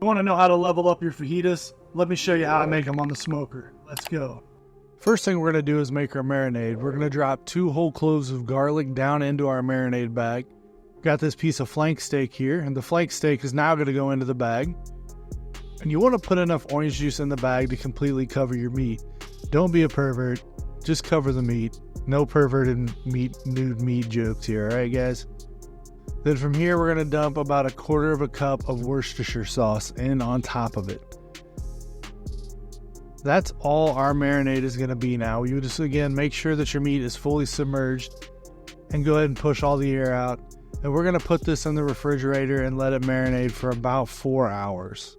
You want to know how to level up your fajitas? Let me show you how I make them on the smoker. Let's go. First thing we're going to do is make our marinade. We're going to drop 2 whole cloves of garlic down into our marinade bag. Got this piece of flank steak here, and the flank steak is now going to go into the bag. And you want to put enough orange juice in the bag to completely cover your meat. Don't be a pervert. Just cover the meat. No perverted nude meat jokes here, alright guys? Then from here we're going to dump about 1/4 cup of Worcestershire sauce in on top of it. That's all our marinade is going to be now. You just again make sure that your meat is fully submerged and go ahead and push all the air out. And we're going to put this in the refrigerator and let it marinate for about 4 hours.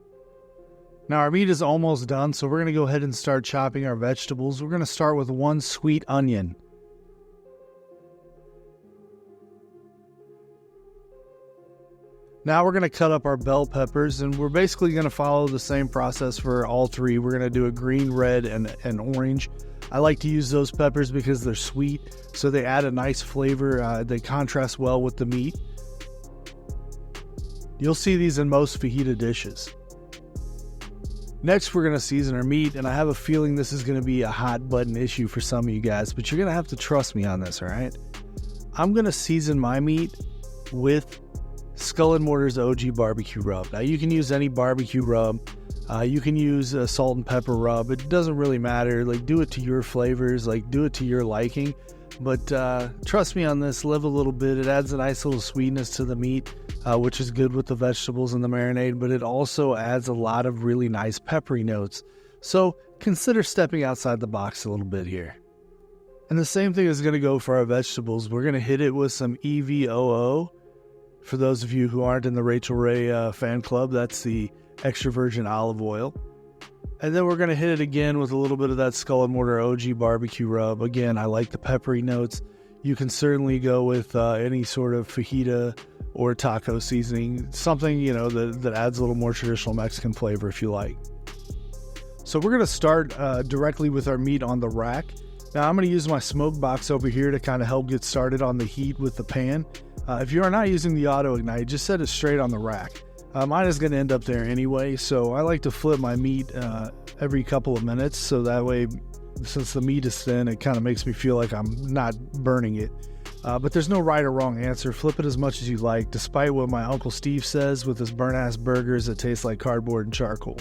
Now our meat is almost done, so we're going to go ahead and start chopping our vegetables. We're going to start with 1 sweet onion. Now we're going to cut up our bell peppers, and we're basically going to follow the same process for all 3. We're going to do a green, red, and orange. I like to use those peppers because they're sweet, so they add a nice flavor. They contrast well with the meat. You'll see these in most fajita dishes. Next, we're going to season our meat, and I have a feeling this is going to be a hot button issue for some of you guys, but you're going to have to trust me on this, all right? I'm going to season my meat with Skull & Mortar's OG barbecue rub. Now you can use any barbecue rub. You can use a salt and pepper rub. It doesn't really matter. Like, do it to your flavors. Like, do it to your liking. But trust me on this. Live a little bit. It adds a nice little sweetness to the meat, which is good with the vegetables and the marinade. But it also adds a lot of really nice peppery notes. So consider stepping outside the box a little bit here. And the same thing is going to go for our vegetables. We're going to hit it with some EVOO. For those of you who aren't in the Rachel Ray fan club, that's the extra virgin olive oil. And then we're going to hit it again with a little bit of that Skull & Mortar OG barbecue rub. Again, I like the peppery notes. You can certainly go with any sort of fajita or taco seasoning. Something, you know, that adds a little more traditional Mexican flavor if you like. So we're going to start directly with our meat on the rack. Now I'm going to use my smoke box over here to kind of help get started on the heat with the pan. If you are not using the auto ignite, just set it straight on the rack. Mine is going to end up there anyway, so I like to flip my meat every couple of minutes, so that way, since the meat is thin, it kind of makes me feel like I'm not burning it. But there's no right or wrong answer. Flip it as much as you like, despite what my Uncle Steve says with his burnt-ass burgers that taste like cardboard and charcoal.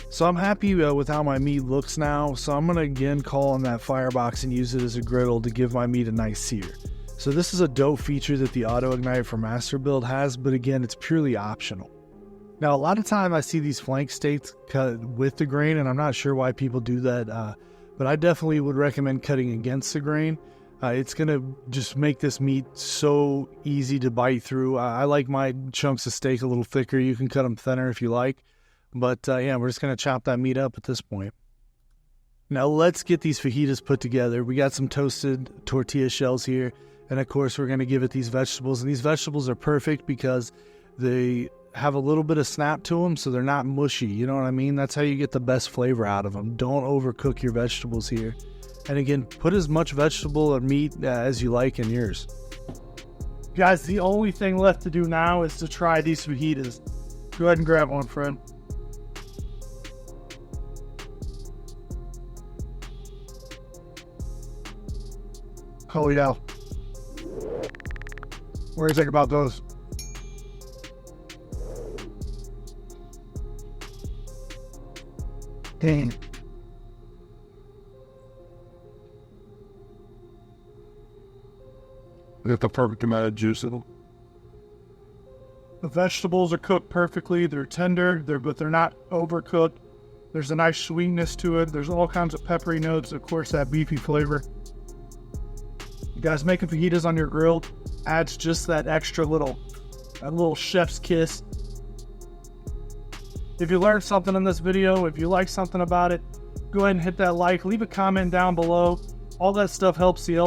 So I'm happy with how my meat looks now, so I'm going to again call on that firebox and use it as a griddle to give my meat a nice sear. So this is a dope feature that the Auto Ignite for Master Build has, but again, it's purely optional. Now, a lot of time I see these flank steaks cut with the grain, and I'm not sure why people do that, but I definitely would recommend cutting against the grain. It's going to just make this meat so easy to bite through. I like my chunks of steak a little thicker. You can cut them thinner if you like. But yeah, we're just going to chop that meat up at this point. Now let's get these fajitas put together. We got some toasted tortilla shells here. And of course, we're going to give it these vegetables. And these vegetables are perfect because they have a little bit of snap to them, so they're not mushy. You know what I mean? That's how you get the best flavor out of them. Don't overcook your vegetables here. And again, put as much vegetable or meat as you like in yours. Guys, the only thing left to do now is to try these fajitas. Go ahead and grab one, friend. Oh yeah. What do you think about those? Dang. Get the perfect amount of juice in them. The vegetables are cooked perfectly. They're tender, but they're not overcooked. There's a nice sweetness to it. There's all kinds of peppery notes. Of course, that beefy flavor. You guys making fajitas on your grill adds just that extra little chef's kiss. If you learned something in this video, if you like something about it, go ahead and hit that like. Leave a comment down below. All that stuff helps the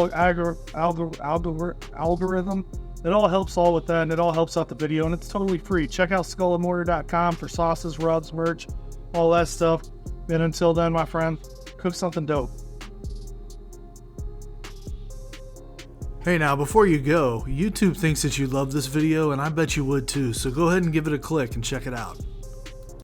algorithm. It all helps all with that, and it all helps out the video, and it's totally free. Check out skullandmortar.com for sauces, rubs, merch, all that stuff. And until then, my friend, cook something dope. Hey now, before you go, YouTube thinks that you love this video, and I bet you would too, so go ahead and give it a click and check it out.